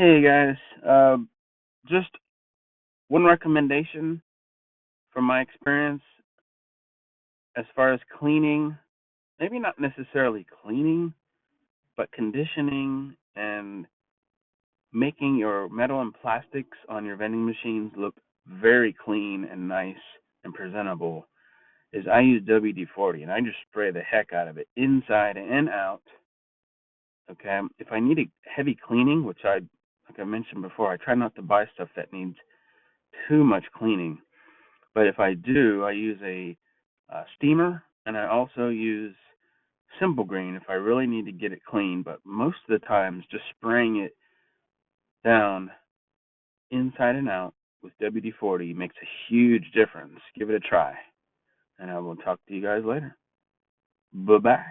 Hey guys, just one recommendation from my experience as far as cleaning, maybe not necessarily cleaning, but conditioning and making your metal and plastics on your vending machines look very clean and nice and presentable is I use WD-40 and I just spray the heck out of it inside and out. Okay, if I need a heavy cleaning, which like I mentioned before, I try not to buy stuff that needs too much cleaning. But if I do, I use a steamer, and I also use Simple Green if I really need to get it clean. But most of the times, just spraying it down inside and out with WD-40 makes a huge difference. Give it a try, and I will talk to you guys later. Bye bye.